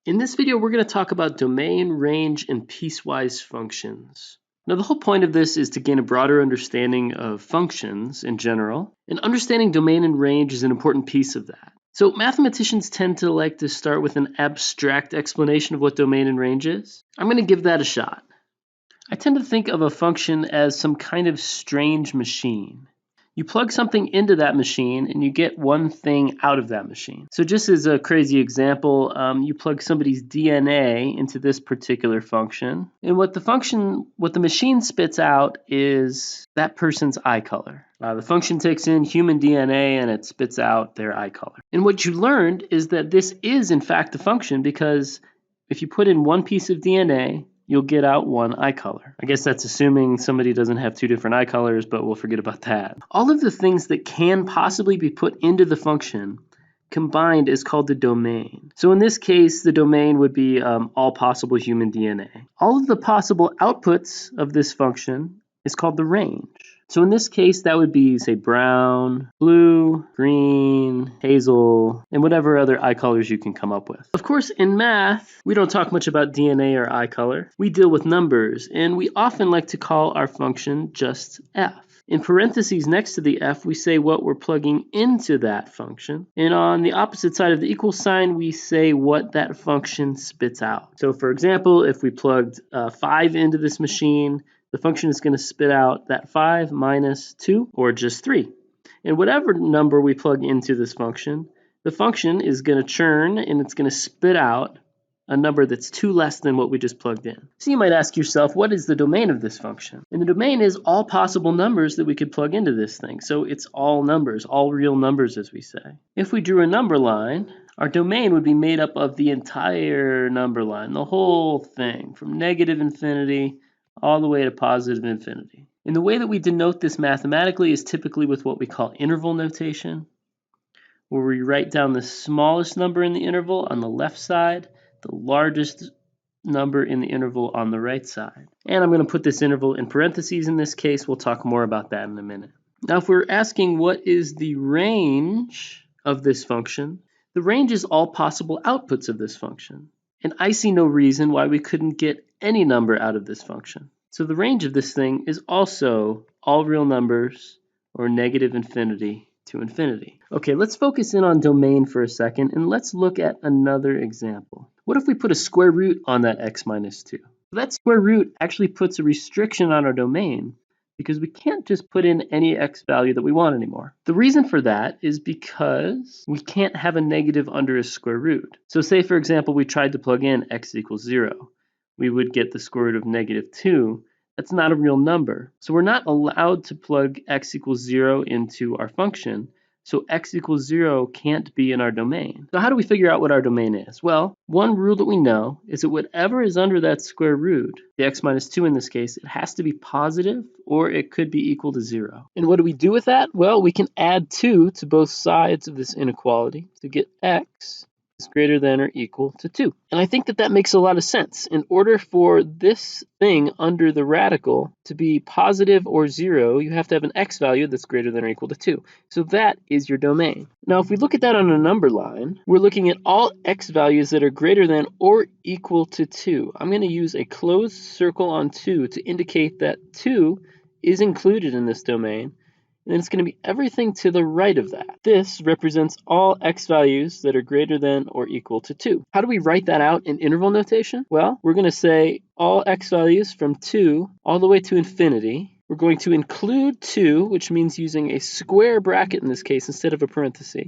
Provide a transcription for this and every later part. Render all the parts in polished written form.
In this video, we're going to talk about domain, range, and piecewise functions. Now, the whole point of this is to gain a broader understanding of functions in general, and understanding domain and range is an important piece of that. So mathematicians tend to like to start with an abstract explanation of what domain and range is. I'm going to give that a shot. I tend to think of a function as some kind of strange machine. You plug something into that machine and you get one thing out of that machine. So just as a crazy example, you plug somebody's DNA into this particular function, and what the machine spits out is that person's eye color. The function takes in human DNA and it spits out their eye color. And what you learned is that this is in fact a function, because if you put in one piece of DNA, you'll get out one eye color. I guess that's assuming somebody doesn't have two different eye colors, but we'll forget about that. All of the things that can possibly be put into the function combined is called the domain. So in this case, the domain would be all possible human DNA. All of the possible outputs of this function is called the range. So in this case, that would be, say, brown, blue, green, hazel, and whatever other eye colors you can come up with. Of course, in math, we don't talk much about DNA or eye color. We deal with numbers, and we often like to call our function just f. In parentheses next to the f, we say what we're plugging into that function. And on the opposite side of the equal sign, we say what that function spits out. So for example, if we plugged 5 into this machine, the function is going to spit out that 5 minus 2, or just 3. And whatever number we plug into this function, the function is going to churn and it's going to spit out a number that's 2 less than what we just plugged in. So you might ask yourself, what is the domain of this function? And the domain is all possible numbers that we could plug into this thing. So it's all numbers, all real numbers, as we say. If we drew a number line, our domain would be made up of the entire number line, the whole thing, from negative infinity all the way to positive infinity. And the way that we denote this mathematically is typically with what we call interval notation, where we write down the smallest number in the interval on the left side, the largest number in the interval on the right side. And I'm going to put this interval in parentheses in this case. We'll talk more about that in a minute. Now, if we're asking what is the range of this function, the range is all possible outputs of this function. And I see no reason why we couldn't get any number out of this function. So the range of this thing is also all real numbers, or negative infinity to infinity. Okay, let's focus in on domain for a second, and let's look at another example. What if we put a square root on that x minus 2? That square root actually puts a restriction on our domain, because we can't just put in any x value that we want anymore. The reason for that is because we can't have a negative under a square root. So say, for example, we tried to plug in x equals 0. We would get the square root of negative 2. That's not a real number. So we're not allowed to plug x equals 0 into our function. So x equals 0 can't be in our domain. So how do we figure out what our domain is? Well, one rule that we know is that whatever is under that square root, the x minus 2 in this case, it has to be positive or it could be equal to 0. And what do we do with that? Well, we can add 2 to both sides of this inequality to get x is greater than or equal to 2. And I think that that makes a lot of sense. In order for this thing under the radical to be positive or 0, you have to have an x value that's greater than or equal to 2. So that is your domain. Now, if we look at that on a number line, we're looking at all x values that are greater than or equal to 2. I'm going to use a closed circle on 2 to indicate that 2 is included in this domain. And it's going to be everything to the right of that. This represents all x values that are greater than or equal to 2. How do we write that out in interval notation? Well, we're going to say all x values from 2 all the way to infinity. We're going to include 2, which means using a square bracket in this case instead of a parenthesis.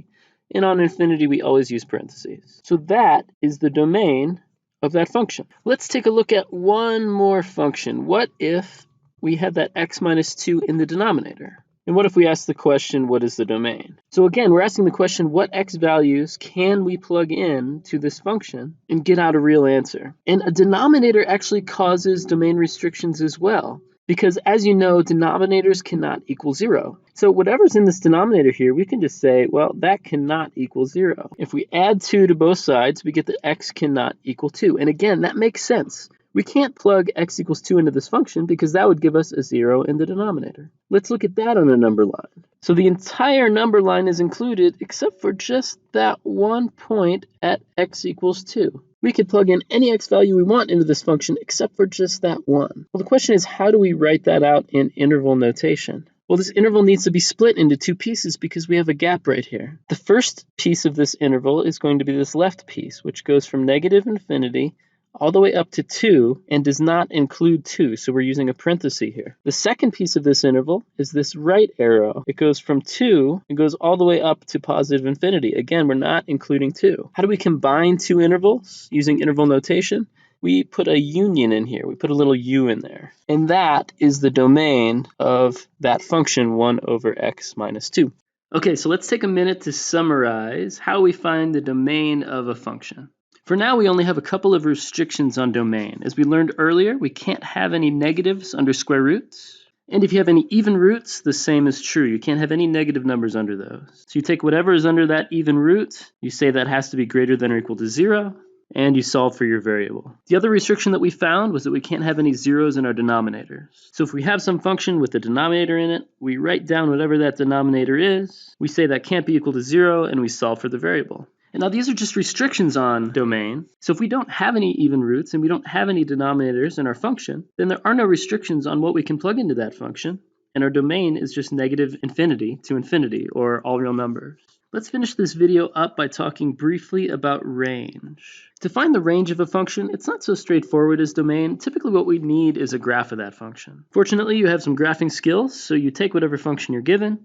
And on infinity, we always use parentheses. So that is the domain of that function. Let's take a look at one more function. What if we had that x minus 2 in the denominator? And what if we ask the question, what is the domain? So again, we're asking the question, what x values can we plug in to this function and get out a real answer? And a denominator actually causes domain restrictions as well, because as you know, denominators cannot equal 0. So whatever's in this denominator here, we can just say, well, that cannot equal 0. If we add 2 to both sides, we get that x cannot equal 2. And again, that makes sense. We can't plug x equals 2 into this function because that would give us a 0 in the denominator. Let's look at that on a number line. So the entire number line is included except for just that one point at x equals 2. We could plug in any x value we want into this function except for just that one. Well, the question is, how do we write that out in interval notation? Well, this interval needs to be split into two pieces because we have a gap right here. The first piece of this interval is going to be this left piece, which goes from negative infinity all the way up to 2 and does not include 2, so we're using a parenthesis here. The second piece of this interval is this right arrow. It goes from 2 and goes all the way up to positive infinity. Again, we're not including 2. How do we combine two intervals using interval notation? We put a union in here. We put a little u in there. And that is the domain of that function 1 over x minus 2. Okay, so let's take a minute to summarize how we find the domain of a function. For now, we only have a couple of restrictions on domain. As we learned earlier, we can't have any negatives under square roots. And if you have any even roots, the same is true. You can't have any negative numbers under those. So you take whatever is under that even root, you say that has to be greater than or equal to 0, and you solve for your variable. The other restriction that we found was that we can't have any zeros in our denominators. So if we have some function with a denominator in it, we write down whatever that denominator is, we say that can't be equal to 0, and we solve for the variable. And now these are just restrictions on domain. So if we don't have any even roots and we don't have any denominators in our function, then there are no restrictions on what we can plug into that function, and our domain is just negative infinity to infinity, or all real numbers. Let's finish this video up by talking briefly about range. To find the range of a function, it's not so straightforward as domain. Typically what we need is a graph of that function. Fortunately, you have some graphing skills, so you take whatever function you're given,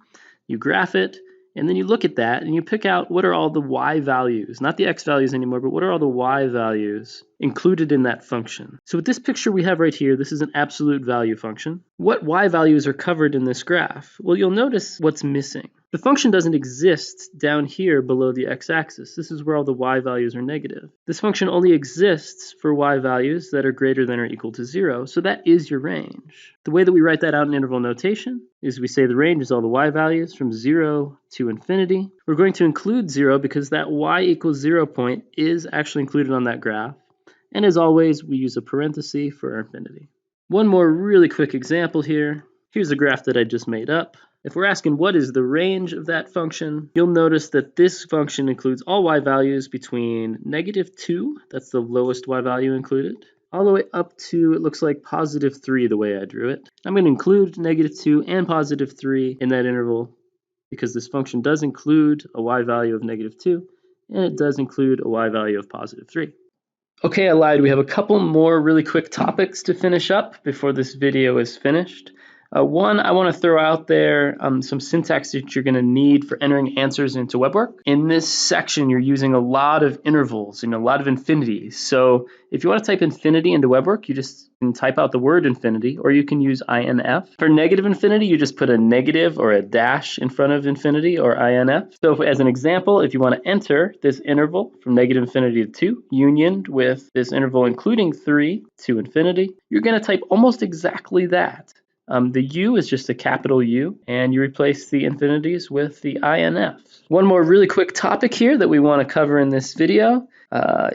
you graph it, and then you look at that and you pick out what are all the y values, not the x values anymore, but what are all the y values included in that function. So with this picture we have right here, this is an absolute value function. What y values are covered in this graph? Well, you'll notice what's missing. The function doesn't exist down here below the x-axis. This is where all the y values are negative. This function only exists for y values that are greater than or equal to 0, so that is your range. The way that we write that out in interval notation is we say the range is all the y values from 0 to infinity. We're going to include 0 because that y equals 0 point is actually included on that graph. And as always, we use a parenthesis for our infinity. One more really quick example here. Here's a graph that I just made up. If we're asking what is the range of that function, you'll notice that this function includes all y values between -2, that's the lowest y value included, all the way up to, it looks like, +3 the way I drew it. I'm going to include -2 and +3 in that interval because this function does include a y value of -2 and it does include a y value of +3. Okay, I lied. We have a couple more really quick topics to finish up before this video is finished. One, I want to throw out there some syntax that you're going to need for entering answers into webwork. In this section, you're using a lot of intervals and a lot of infinities. So if you want to type infinity into webwork, you just can type out the word infinity, or you can use INF. For negative infinity, you just put a negative or a dash in front of infinity, or INF. So as an example, if you want to enter this interval from negative infinity to 2, unioned with this interval including 3 to infinity, you're going to type almost exactly that. The U is just a capital U, and you replace the infinities with the INF. One more really quick topic here that we want to cover in this video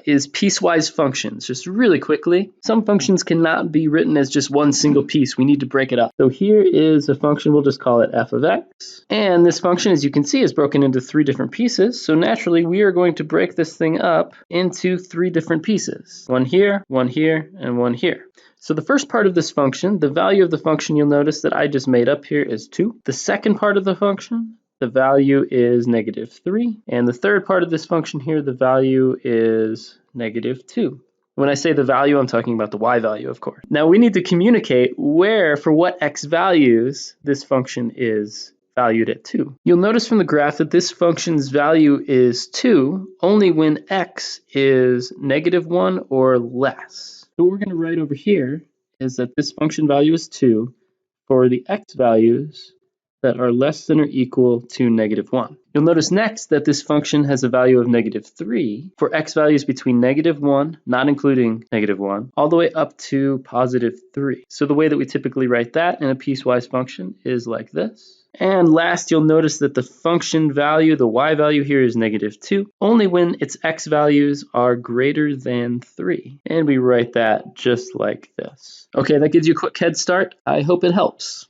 is piecewise functions. Just really quickly, some functions cannot be written as just one single piece. We need to break it up. So here is a function, we'll just call it f of x. And this function, as you can see, is broken into 3 different pieces. So naturally, we are going to break this thing up into 3 different pieces. One here, and one here. So the first part of this function, the value of the function you'll notice that I just made up here is 2. The second part of the function, the value is -3. And the third part of this function here, the value is -2. When I say the value, I'm talking about the y value, of course. Now we need to communicate where, for what x values, this function is valued at 2. You'll notice from the graph that this function's value is 2 only when x is -1 or less. So what we're going to write over here is that this function value is 2 for the x values that are less than or equal to -1. You'll notice next that this function has a value of -3 for x values between -1, not including -1, all the way up to +3. So the way that we typically write that in a piecewise function is like this. And last, you'll notice that the function value, the y value here, is -2, only when its x values are greater than 3. And we write that just like this. Okay, that gives you a quick head start. I hope it helps.